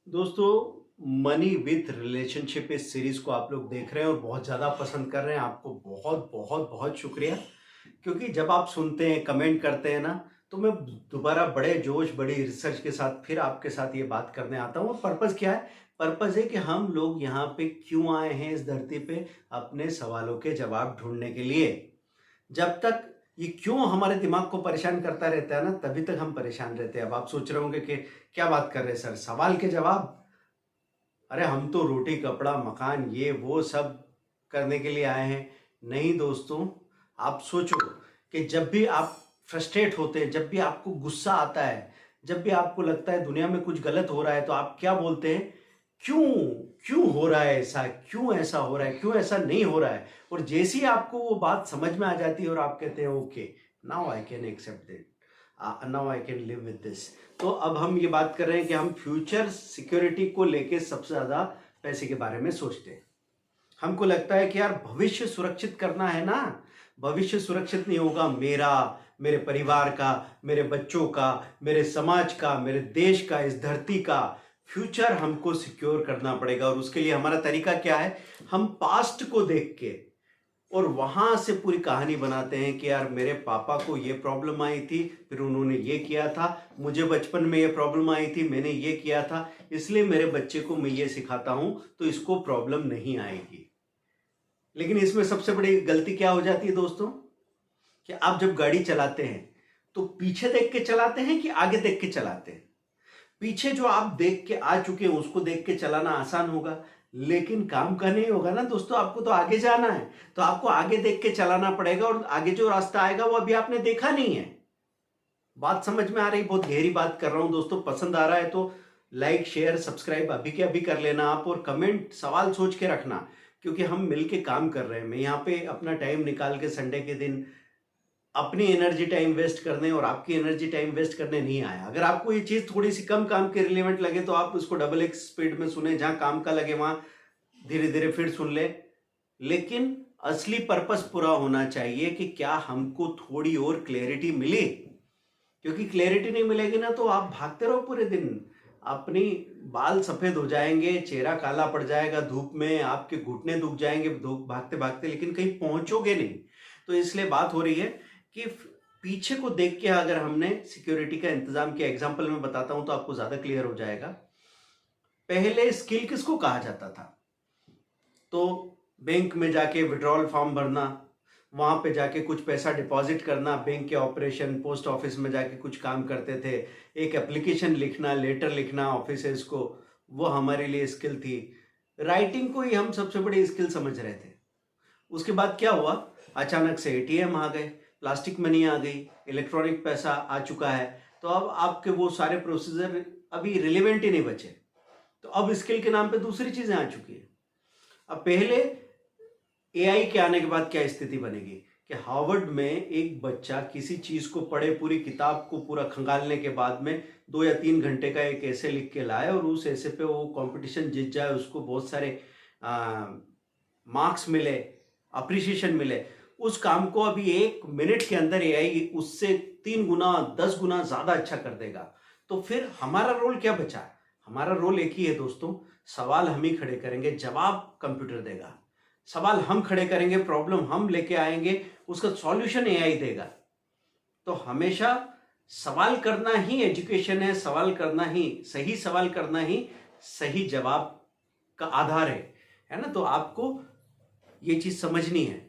दोस्तों, money with relationship इस series को आप लोग देख रहे हैं और बहुत ज़्यादा पसंद कर रहे हैं। आपको बहुत बहुत बहुत शुक्रिया। क्योंकि जब आप सुनते हैं, कमेंट करते हैं ना, तो मैं दोबारा बड़े जोश, बड़ी रिसर्च के साथ फिर आपके साथ ये बात करने आता हूँ। और पर्पज़ क्या है? पर्पज़ है कि हम लोग यहाँ पे क्यों आए हैं इस धरती पे? अपने सवालों के जवाब ढूंढने के लिए। जब तक ये क्यों हमारे दिमाग को परेशान करता रहता है ना, तभी तक हम परेशान रहते हैं। अब आप सोच रहे होंगे कि क्या बात कर रहे हैं सर, सवाल के जवाब? अरे हम तो रोटी कपड़ा मकान ये वो सब करने के लिए आए हैं। नहीं दोस्तों, आप सोचो कि जब भी आप फ्रस्ट्रेट होते हैं, जब भी आपको गुस्सा आता है, जब भी आपको लगता है दुनिया में कुछ गलत हो रहा है, तो आप क्या बोलते हैं? क्यों? क्यों हो रहा है ऐसा? क्यों ऐसा हो रहा है? क्यों ऐसा नहीं हो रहा है? और जैसे ही आपको वो बात समझ में आ जाती है और आप कहते हैं okay, now I can accept it, now I can live with this. तो अब हम ये बात कर रहे हैं कि हम फ्यूचर सिक्योरिटी को लेके सबसे ज़्यादा पैसे के बारे में सोचते हैं। हमको लगता है कि यार भविष्य सुरक्षित करना है ना। भविष्य सुरक्षित नहीं होगा मेरा, मेरे परिवार का, मेरे बच्चों का, मेरे समाज का, मेरे देश का, इस धरती का फ्यूचर हमको सिक्योर करना पड़ेगा। और उसके लिए हमारा तरीका क्या है? हम पास्ट को देख के और वहां से पूरी कहानी बनाते हैं कि यार मेरे पापा को ये प्रॉब्लम आई थी, फिर उन्होंने ये किया था, मुझे बचपन में ये प्रॉब्लम आई थी, मैंने ये किया था, इसलिए मेरे बच्चे को मैं ये सिखाता हूं तो इसको प्रॉब्लम नहीं आएगी। लेकिन इसमें सबसे बड़ी गलती क्या हो जाती है दोस्तों? कि आप जब गाड़ी चलाते हैं तो पीछे देख के चलाते हैं कि आगे देख के चलाते हैं? पीछे जो आप देख के आ चुके हैं उसको देख के चलाना आसान होगा, लेकिन काम का नहीं होगा ना दोस्तों। आपको तो आगे जाना है, तो आपको आगे देख के चलाना पड़ेगा और आगे जो रास्ता आएगा वो अभी आपने देखा नहीं है। बात समझ में आ रही? बहुत गहरी बात कर रहा हूं दोस्तों। पसंद आ रहा है तो लाइक शेयर सब्सक्राइब अभी के अभी कर लेना आप, और कमेंट सवाल सोच के रखना, क्योंकि हम मिलके काम कर रहे हैं। मैं यहाँ पे अपना टाइम निकाल के संडे के दिन अपनी एनर्जी टाइम वेस्ट करने और आपकी एनर्जी टाइम वेस्ट करने नहीं आया। अगर आपको ये चीज थोड़ी सी कम काम के रिलेवेंट लगे तो आप उसको डबल एक्स स्पीड में सुने, जहां काम का लगे वहां धीरे धीरे फिर सुन ले। लेकिन असली पर्पस पूरा होना चाहिए कि क्या हमको थोड़ी और क्लैरिटी मिली। क्योंकि क्लैरिटी नहीं मिलेगी ना तो आप भागते रहो पूरे दिन, अपनी बाल सफेद हो जाएंगे, चेहरा काला पड़ जाएगा धूप में, आपके घुटने दुख जाएंगे धूप भागते भागते, लेकिन कहीं पहुंचोगे नहीं। तो इसलिए बात हो रही है कि पीछे को देख के अगर हमने सिक्योरिटी का इंतजाम किया, एग्जाम्पल में बताता हूं तो आपको ज्यादा क्लियर हो जाएगा। पहले स्किल किसको कहा जाता था? तो बैंक में जाके विड्रॉल फॉर्म भरना, वहां पे जाके कुछ पैसा डिपॉजिट करना, बैंक के ऑपरेशन, पोस्ट ऑफिस में जाके कुछ काम करते थे, एक एप्लीकेशन लिखना, लेटर लिखना ऑफिसर्स को, वो हमारे लिए स्किल थी। राइटिंग को ही हम सबसे बड़ी स्किल समझ रहे थे। उसके बाद क्या हुआ? अचानक से एटीएम आ गए, प्लास्टिक मनी आ गई, इलेक्ट्रॉनिक पैसा आ चुका है, तो अब आपके वो सारे प्रोसीजर अभी रिलेवेंट ही नहीं बचे। तो अब स्किल के नाम पे दूसरी चीजें आ चुकी है। अब पहले एआई के आने के बाद क्या स्थिति बनेगी कि हार्वर्ड में एक बच्चा किसी चीज को पढ़े, पूरी किताब को पूरा खंगालने के बाद में 2 या 3 घंटे का एक ऐसे लिख के लाए और उस ऐसे पे वो कंपटीशन जीत जाए, उसको बहुत सारे मार्क्स मिले, अप्रिसिएशन मिले। उस काम को अभी 1 मिनट के अंदर एआई उससे 3 गुना 10 गुना ज्यादा अच्छा कर देगा। तो फिर हमारा रोल क्या बचा? हमारा रोल एक ही है दोस्तों, सवाल हम ही खड़े करेंगे, जवाब कंप्यूटर देगा। सवाल हम खड़े करेंगे, प्रॉब्लम हम लेके आएंगे, उसका सॉल्यूशन एआई देगा। तो हमेशा सवाल करना ही एजुकेशन है, सवाल करना ही, सही सवाल करना ही सही जवाब का आधार है ना। तो आपको ये चीज समझनी है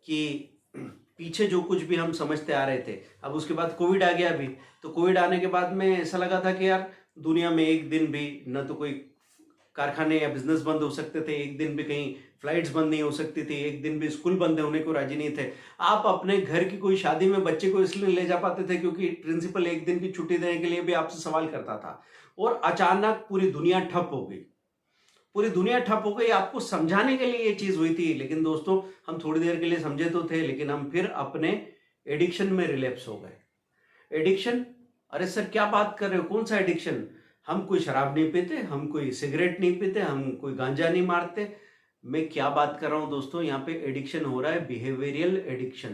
कि पीछे जो कुछ भी हम समझते आ रहे थे, अब उसके बाद कोविड आ गया अभी, तो कोविड आने के बाद में ऐसा लगा था कि यार दुनिया में एक दिन भी न तो कोई कारखाने या बिजनेस बंद हो सकते थे, एक दिन भी कहीं फ्लाइट्स बंद नहीं हो सकती थी, एक दिन भी स्कूल बंद होने को राजी नहीं थे। आप अपने घर की कोई शादी में बच्चे को इसलिए ले जा पाते थे क्योंकि प्रिंसिपल एक दिन की छुट्टी देने के लिए भी आपसे सवाल करता था। और अचानक पूरी दुनिया ठप हो गई, पूरी दुनिया ठप हो गई। आपको समझाने के लिए ये चीज हुई थी, लेकिन दोस्तों हम थोड़ी देर के लिए समझे तो थे, लेकिन हम फिर अपने एडिक्शन में रिलैप्स हो गए। एडिक्शन? अरे सर क्या बात कर रहे हो, कौन सा एडिक्शन? हम कोई शराब नहीं पीते, हम कोई सिगरेट नहीं पीते, हम कोई गांजा नहीं मारते। मैं क्या बात कर रहा हूं दोस्तों? यहाँ पे एडिक्शन हो रहा है बिहेवियरल एडिक्शन।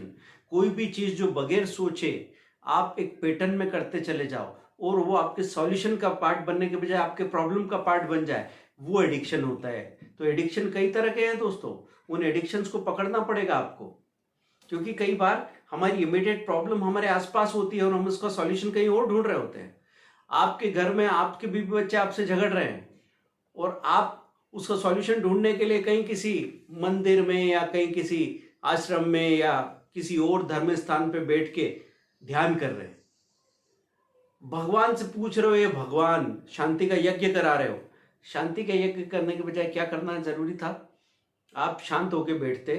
कोई भी चीज जो बगैर सोचे आप एक पैटर्न में करते चले जाओ, और वो आपके सॉल्यूशन का पार्ट बनने के बजाय आपके प्रॉब्लम का पार्ट बन जाए, वो एडिक्शन होता है। तो एडिक्शन कई तरह के हैं दोस्तों, उन एडिक्शंस को पकड़ना पड़ेगा आपको, क्योंकि कई बार हमारी इमीडिएट प्रॉब्लम हमारे आसपास होती है और हम उसका सॉल्यूशन कहीं और ढूंढ रहे होते हैं। आपके घर में आपके बीवी बच्चे आपसे झगड़ रहे हैं और आप उसका सॉल्यूशन ढूंढने के लिए कहीं किसी मंदिर में या कहीं किसी आश्रम में या किसी और धर्म स्थान पे बैठ के ध्यान कर रहे हैं, भगवान से पूछ रहे हो, ये भगवान शांति का यज्ञ करा रहे हो। शांति का यज्ञ करने के बजाय क्या करना जरूरी था? आप शांत होके बैठते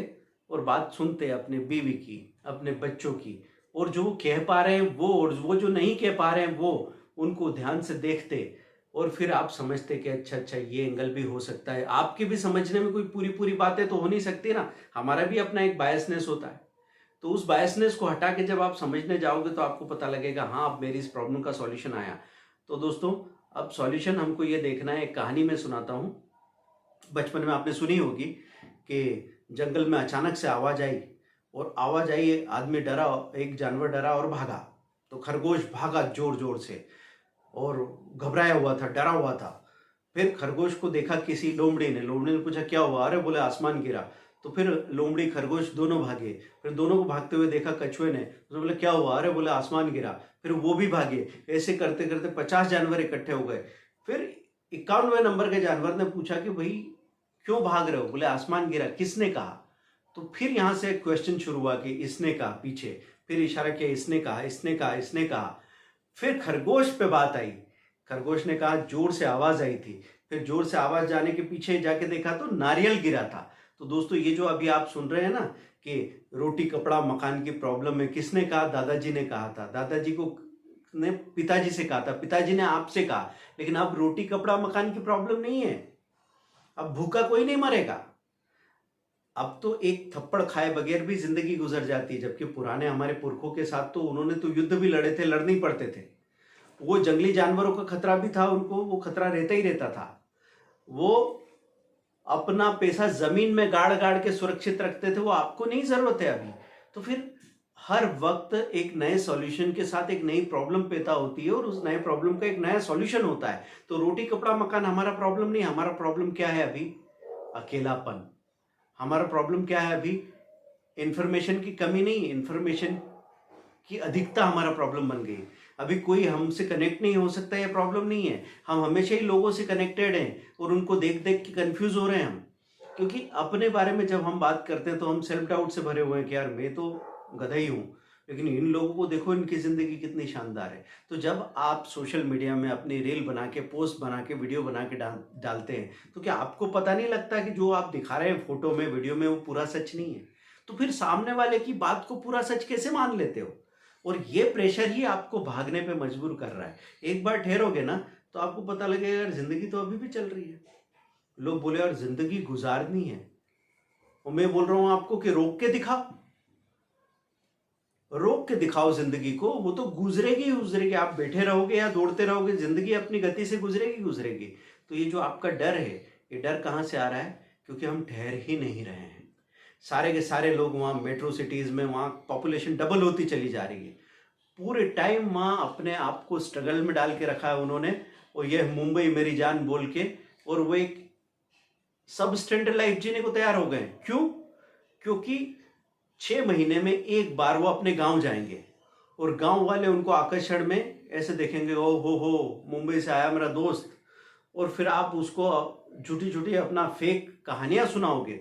और बात सुनते अपने बीवी की, अपने बच्चों की, और जो कह पा रहे हैं वो, और वो जो नहीं कह पा रहे हैं वो, उनको ध्यान से देखते और फिर आप समझते कि अच्छा अच्छा ये एंगल भी हो सकता है। आपके भी समझने में कोई पूरी पूरी बातें तो हो नहीं सकती ना, हमारा भी अपना एक बायसनेस होता है। तो उस बायसनेस को हटा के जब आप समझने जाओगे तो आपको पता लगेगा हाँ अब मेरी इस प्रॉब्लम का सॉल्यूशन आया। तो दोस्तों अब सॉल्यूशन हमको ये देखना है। एक कहानी में सुनाता हूँ, बचपन में आपने सुनी होगी कि जंगल में अचानक से आवाज आई, और आवाज आई, आदमी डरा, एक जानवर डरा और भागा। तो खरगोश भागा जोर जोर से और घबराया हुआ था, डरा हुआ था। फिर खरगोश को देखा किसी लोमड़ी ने, लोमड़ी ने पूछा क्या हुआ? अरे बोले आसमान गिरा। तो फिर लोमड़ी खरगोश दोनों भागे, फिर दोनों को भागते हुए देखा कछुए ने, तो बोले क्या हुआ? अरे बोले आसमान गिरा। फिर वो भी भागे। ऐसे करते करते 50 जानवर इकट्ठे हो गए। फिर 51वें नंबर के जानवर ने पूछा कि भाई क्यों भाग रहे हो? बोले आसमान गिरा। किसने कहा? तो फिर यहां से क्वेश्चन शुरू हुआ कि इसने कहा, पीछे फिर इशारा किया, इसने कहा, इसने कहा, इसने कहा। फिर खरगोश पे बात आई। खरगोश ने कहा जोर से आवाज आई थी। फिर जोर से आवाज जाने के पीछे जाके देखा तो नारियल गिरा था। तो दोस्तों ये जो अभी आप सुन रहे हैं ना कि रोटी कपड़ा मकान की प्रॉब्लम है, किसने कहा? दादाजी ने कहा था। दादाजी को ने पिताजी से कहा था, पिताजी ने आपसे कहा। लेकिन अब रोटी कपड़ा मकान की प्रॉब्लम नहीं है, अब भूखा कोई नहीं मरेगा। अब तो एक थप्पड़ खाए बगैर भी जिंदगी गुजर जाती है, जबकि पुराने हमारे पुरखों के साथ तो उन्होंने तो युद्ध भी लड़े थे, लड़ने ही पड़ते थे। वो जंगली जानवरों का खतरा भी था, उनको वो खतरा रहता ही रहता था। वो अपना पैसा जमीन में गाड़ गाड़ के सुरक्षित रखते थे, वो आपको नहीं जरूरत है अभी। तो फिर हर वक्त एक नए सॉल्यूशन के साथ एक नई प्रॉब्लम पैदा होती है और उस नए प्रॉब्लम का एक नया सॉल्यूशन होता है। तो रोटी कपड़ा मकान हमारा प्रॉब्लम नहीं, हमारा प्रॉब्लम क्या है अभी? अकेलापन। हमारा प्रॉब्लम क्या है अभी? इंफॉर्मेशन की कमी नहीं, इंफॉर्मेशन की अधिकता हमारा प्रॉब्लम बन गई। अभी कोई हमसे कनेक्ट नहीं हो सकता, ये प्रॉब्लम नहीं है। हम हमेशा ही लोगों से कनेक्टेड हैं और उनको देख देख के कंफ्यूज हो रहे हैं हम, क्योंकि अपने बारे में जब हम बात करते हैं तो हम सेल्फ डाउट से भरे हुए हैं कि यार मैं तो गधा ही हूँ, लेकिन इन लोगों को देखो, इनकी जिंदगी कितनी शानदार है। तो जब आप सोशल मीडिया में अपनी रील बना के, पोस्ट बना के, वीडियो बना के डालते हैं, तो क्या आपको पता नहीं लगता कि जो आप दिखा रहे हैं फोटो में, वीडियो में, वो पूरा सच नहीं है? तो फिर सामने वाले की बात को पूरा सच कैसे मान लेते हो? और ये प्रेशर ही आपको भागने पे मजबूर कर रहा है। एक बार ठहरोगे ना तो आपको पता लगेगा यार जिंदगी तो अभी भी चल रही है। लोग बोले यार जिंदगी गुजारनी है, और मैं बोल रहा हूं आपको कि रोक के दिखाओ, रोक के दिखाओ जिंदगी को, वो तो गुजरेगी ही गुजरेगी। आप बैठे रहोगे या दौड़ते रहोगे, जिंदगी अपनी गति से गुजरेगी गुजरेगी। तो ये जो आपका डर है, ये डर कहाँ से आ रहा है? क्योंकि हम ठहर ही नहीं रहे हैं। सारे के सारे लोग वहाँ मेट्रो सिटीज में, वहाँ पॉपुलेशन डबल होती चली जा रही है। पूरे टाइम वहाँ अपने आप को स्ट्रगल में डाल के रखा है उन्होंने, और यह मुंबई मेरी जान बोल के, और वो एक सब स्टैंडर्ड लाइफ जीने को तैयार हो गए। क्यों? क्योंकि 6 महीने में एक बार वो अपने गांव जाएंगे और गांव वाले उनको आकर्षण में ऐसे देखेंगे, ओ हो मुंबई से आया मेरा दोस्त। और फिर आप उसको झूठी झूठी अपना फेक कहानियां सुनाओगे।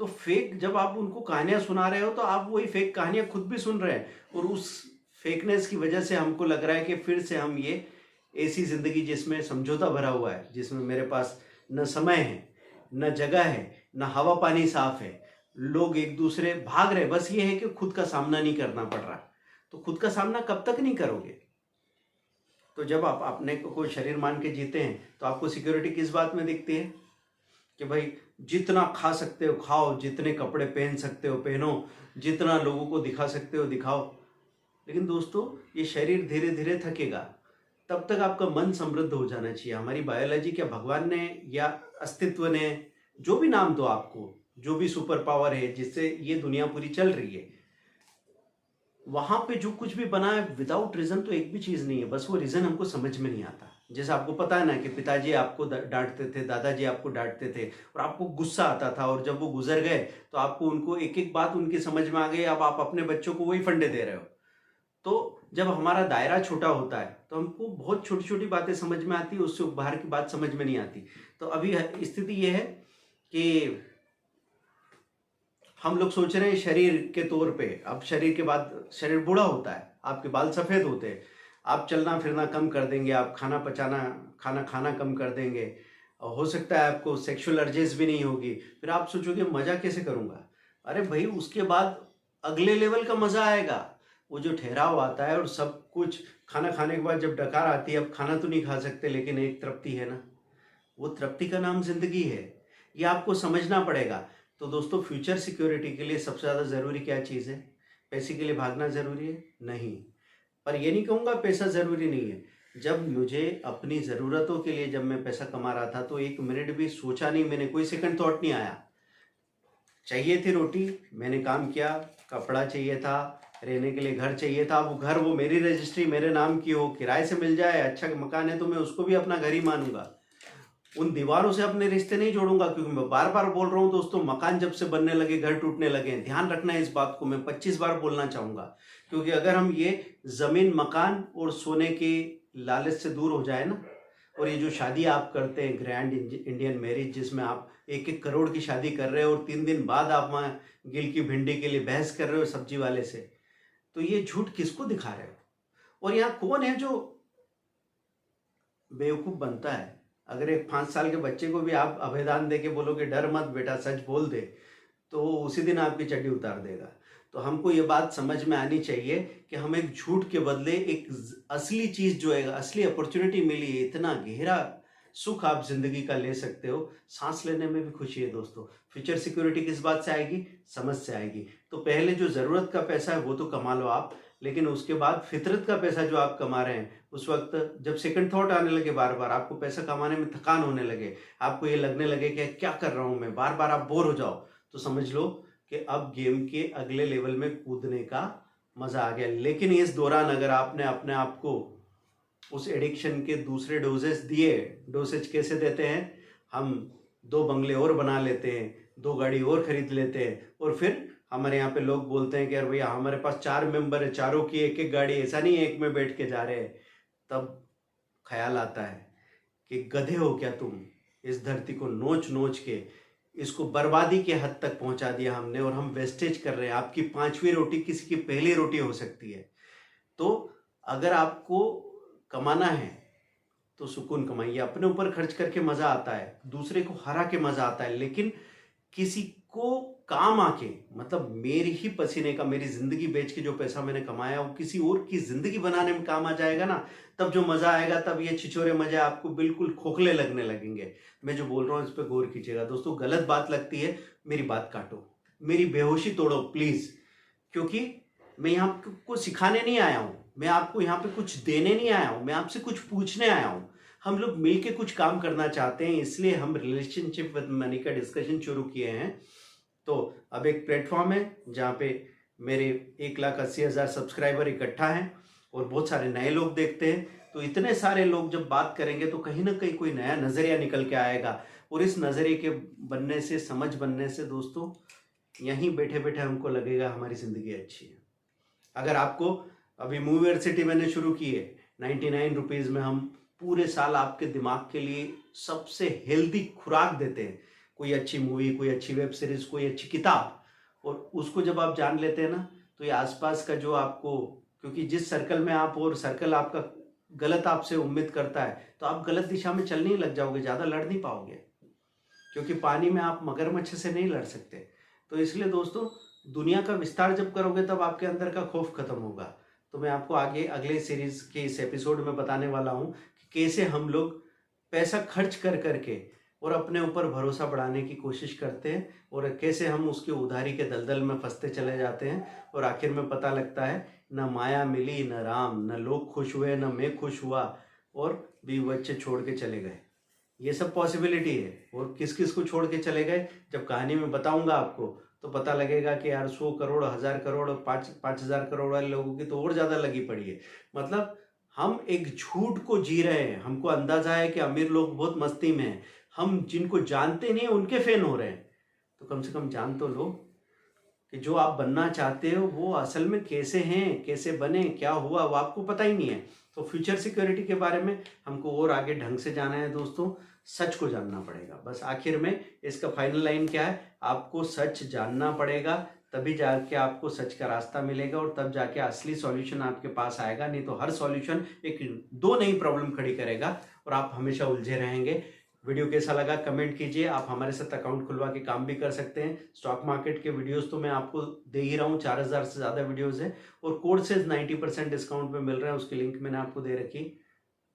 तो फेक, जब आप उनको कहानियां सुना रहे हो तो आप वही फेक कहानियां खुद भी सुन रहे हैं, और उस फेकनेस की वजह से हमको लग रहा है कि फिर से हम ये ऐसी जिंदगी जिसमें समझौता भरा हुआ है, जिसमें मेरे पास न समय है, न जगह है, न हवा पानी साफ है, लोग एक दूसरे भाग रहे, बस ये है कि खुद का सामना नहीं करना पड़ रहा। तो खुद का सामना कब तक नहीं करोगे? तो जब आप अपने को कोई शरीर मान के जीते हैं तो आपको सिक्योरिटी किस बात में दिखती है? कि भाई जितना खा सकते हो खाओ, जितने कपड़े पहन सकते हो पहनो, जितना लोगों को दिखा सकते हो दिखाओ। लेकिन दोस्तों ये शरीर धीरे धीरे थकेगा, तब तक आपका मन समृद्ध हो जाना चाहिए। हमारी बायोलॉजी, क्या भगवान ने या अस्तित्व ने, जो भी नाम दो आपको, जो भी सुपर पावर है जिससे ये दुनिया पूरी चल रही है, वहां पे जो कुछ भी बना है विदाउट रीजन तो एक भी चीज नहीं है, बस वो रीजन हमको समझ में नहीं आता। जैसे आपको पता है ना कि पिताजी आपको डांटते थे, दादाजी आपको डांटते थे और आपको गुस्सा आता था, और जब वो गुजर गए तो आपको उनको एक एक बात उनकी समझ में आ गई, अब आप अपने बच्चों को वही फंडे दे रहे हो। तो जब हमारा दायरा छोटा होता है तो हमको बहुत छोटी छोटी बातें समझ में आती है, उससे बाहर की बात समझ में नहीं आती। तो अभी स्थिति ये है कि हम लोग सोच रहे हैं शरीर के तौर पे, अब शरीर के बाद शरीर बूढ़ा होता है, आपके बाल सफेद होते हैं, आप चलना फिरना कम कर देंगे, आप खाना खाना कम कर देंगे, और हो सकता है आपको सेक्सुअल अर्जेस भी नहीं होगी। फिर आप सोचोगे मजा कैसे करूंगा। अरे भाई, उसके बाद अगले लेवल का मजा आएगा, वो जो ठहराव आता है और सब कुछ। खाना खाने के बाद जब डकार आती है, अब खाना तो नहीं खा सकते लेकिन एक तृप्ति है ना, वो तृप्ति का नाम जिंदगी है। ये आपको समझना पड़ेगा। तो दोस्तों, फ्यूचर सिक्योरिटी के लिए सबसे ज़्यादा ज़रूरी क्या चीज़ है? पैसे के लिए भागना ज़रूरी है? नहीं। पर ये नहीं कहूँगा पैसा ज़रूरी नहीं है। जब मुझे अपनी ज़रूरतों के लिए जब मैं पैसा कमा रहा था तो एक मिनट भी सोचा नहीं, मैंने कोई सेकंड थॉट नहीं आया। चाहिए थी रोटी, मैंने काम किया, कपड़ा चाहिए था, रहने के लिए घर चाहिए था। वो घर, वो मेरी रजिस्ट्री मेरे नाम की हो, किराए से मिल जाए, अच्छा मकान है तो मैं उसको भी अपना घर ही मानूंगा। उन दीवारों से अपने रिश्ते नहीं जोड़ूंगा, क्योंकि मैं बार बार बोल रहा हूं दोस्तों, मकान जब से बनने लगे घर टूटने लगे। ध्यान रखना है इस बात को, मैं 25 बार बोलना चाहूंगा। क्योंकि अगर हम ये जमीन मकान और सोने के लालच से दूर हो जाए ना, और ये जो शादी आप करते हैं ग्रैंड इंडियन मैरिज, जिसमें आप 1-1 करोड़ की शादी कर रहे हो और 3 दिन बाद आप वहाँ गिल की भिंडी के लिए बहस कर रहे हो सब्जी वाले से, तो ये झूठ किसको दिखा रहे हो? और यहाँ कौन है जो बेवकूफ बनता है? अगर एक 5 साल के बच्चे को भी आप अभेदान दे के बोलोगे डर मत बेटा, सच बोल दे, तो वो उसी दिन आपकी चड्डी उतार देगा। तो हमको ये बात समझ में आनी चाहिए कि हम एक झूठ के बदले एक असली चीज जो है, असली अपॉर्चुनिटी मिली है, इतना गहरा सुख आप जिंदगी का ले सकते हो। सांस लेने में भी खुशी है दोस्तों। फ्यूचर सिक्योरिटी किस बात से आएगी? समझ से आएगी। तो पहले जो जरूरत का पैसा है वो तो कमा लो आप, लेकिन उसके बाद फितरत का पैसा जो आप कमा रहे हैं, उस वक्त जब सेकंड थॉट आने लगे, बार बार आपको पैसा कमाने में थकान होने लगे, आपको ये लगने लगे कि क्या कर रहा हूं मैं, बार बार आप बोर हो जाओ, तो समझ लो कि अब गेम के अगले लेवल में कूदने का मजा आ गया। लेकिन इस दौरान अगर आपने अपने आप को उस एडिक्शन के दूसरे डोजेस दिए, डोसेज कैसे देते हैं? हम 2 बंगले और बना लेते हैं, 2 गाड़ी और खरीद लेते हैं, और फिर हमारे यहाँ पे लोग बोलते हैं कि यार भैया हमारे पास 4 मेंबर है, चारों की एक एक गाड़ी, ऐसा नहीं है एक में बैठ के जा रहे हैं। तब ख्याल आता है कि गधे हो क्या तुम, इस धरती को नोच नोच के इसको बर्बादी के हद तक पहुंचा दिया हमने, और हम वेस्टेज कर रहे हैं। आपकी 5वीं रोटी किसी की पहली रोटी हो सकती है। तो अगर आपको कमाना है तो सुकून कमाइए, अपने ऊपर खर्च करके मजा आता है, दूसरे को हरा के मजा आता है, लेकिन किसी को काम आके, मतलब मेरी ही पसीने का, मेरी जिंदगी बेच के जो पैसा मैंने कमाया वो किसी और की जिंदगी बनाने में काम आ जाएगा ना, तब जो मजा आएगा, तब ये छिछोरे मजे आपको बिल्कुल खोखले लगने लगेंगे। मैं जो बोल रहा हूँ इस पर गौर कीजिएगा दोस्तों। गलत बात लगती है मेरी बात काटो, मेरी बेहोशी तोड़ो प्लीज, क्योंकि मैं यहाँ को सिखाने नहीं आया हूँ, मैं आपको यहाँ पे कुछ देने नहीं आया हूँ, मैं आपसे कुछ पूछने आया हूँ। हम लोग मिलके कुछ काम करना चाहते हैं, इसलिए हम रिलेशनशिप विद मनी का डिस्कशन शुरू किए हैं। तो अब एक प्लेटफॉर्म है जहाँ पे मेरे 1,80,000 सब्सक्राइबर इकट्ठा हैं और बहुत सारे नए लोग देखते हैं। तो इतने सारे लोग जब बात करेंगे तो कहीं ना कहीं कोई नया नज़रिया निकल के आएगा, और इस नज़रिए के बनने से, समझ बनने से दोस्तों, यहीं बैठे बैठे हमको लगेगा हमारी ज़िंदगी अच्छी है। अगर आपको, अभी मूवीवर्सिटी मैंने शुरू की है, 99 रुपीज़ में हम पूरे साल आपके दिमाग के लिए सबसे हेल्दी खुराक देते हैं। कोई अच्छी मूवी, कोई अच्छी वेब सीरीज, कोई अच्छी किताब, और उसको जब आप जान लेते हैं ना, तो ये आसपास का जो आपको, क्योंकि जिस सर्कल में आप, और सर्कल आपका गलत आपसे उम्मीद करता है, तो आप गलत दिशा में चलने ही लग जाओगे, ज़्यादा लड़ नहीं पाओगे, क्योंकि पानी में आप मगरमच्छ से नहीं लड़ सकते। तो इसलिए दोस्तों, दुनिया का विस्तार जब करोगे तब आपके अंदर का खौफ खत्म होगा। तो मैं आपको आगे अगले सीरीज के इस एपिसोड में बताने वाला हूँ कि कैसे हम लोग पैसा खर्च कर करके और अपने ऊपर भरोसा बढ़ाने की कोशिश करते हैं, और कैसे हम उसके उधारी के दलदल में फंसते चले जाते हैं, और आखिर में पता लगता है न माया मिली, न राम, न लोग खुश हुए, न मैं खुश हुआ, और बीवी बच्चे छोड़ के चले गए। ये सब पॉसिबिलिटी है। और किस किस को छोड़ के चले गए, जब कहानी में बताऊंगा आपको, तो पता लगेगा कि यार 100 करोड़, 1000 करोड़ और 5,000 करोड़ वाले लोगों की तो और ज़्यादा लगी पड़ी है। मतलब हम एक झूठ को जी रहे हैं। हमको अंदाजा है कि अमीर लोग बहुत मस्ती में हैं। हम जिनको जानते नहीं उनके फैन हो रहे हैं। तो कम से कम जान तो लो कि जो आप बनना चाहते हो वो असल में कैसे हैं, कैसे बने, क्या हुआ, वो आपको पता ही नहीं है। तो फ्यूचर सिक्योरिटी के बारे में हमको और आगे ढंग से जाना है दोस्तों। सच को जानना पड़ेगा। बस आखिर में इसका फाइनल लाइन क्या है, आपको सच जानना पड़ेगा, तभी जाके आपको सच का रास्ता मिलेगा और तब जाके असली सॉल्यूशन आपके पास आएगा। नहीं तो हर सॉल्यूशन एक दो नई प्रॉब्लम खड़ी करेगा और आप हमेशा उलझे रहेंगे। वीडियो कैसा लगा कमेंट कीजिए। आप हमारे साथ अकाउंट खुलवा के काम भी कर सकते हैं। स्टॉक मार्केट के वीडियोस तो मैं आपको दे ही रहा हूँ, 4000 से ज़्यादा वीडियोस हैं और कोर्सेज 90% डिस्काउंट पे मिल रहे हैं, उसकी लिंक मैंने आपको दे रखी।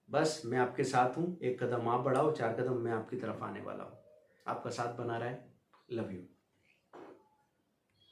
बस मैं आपके साथ हूँ। एक कदम आप बढ़ाओ, 4 कदम मैं आपकी तरफ आने वाला हूँ। आपका साथ बना रहा है। Love you.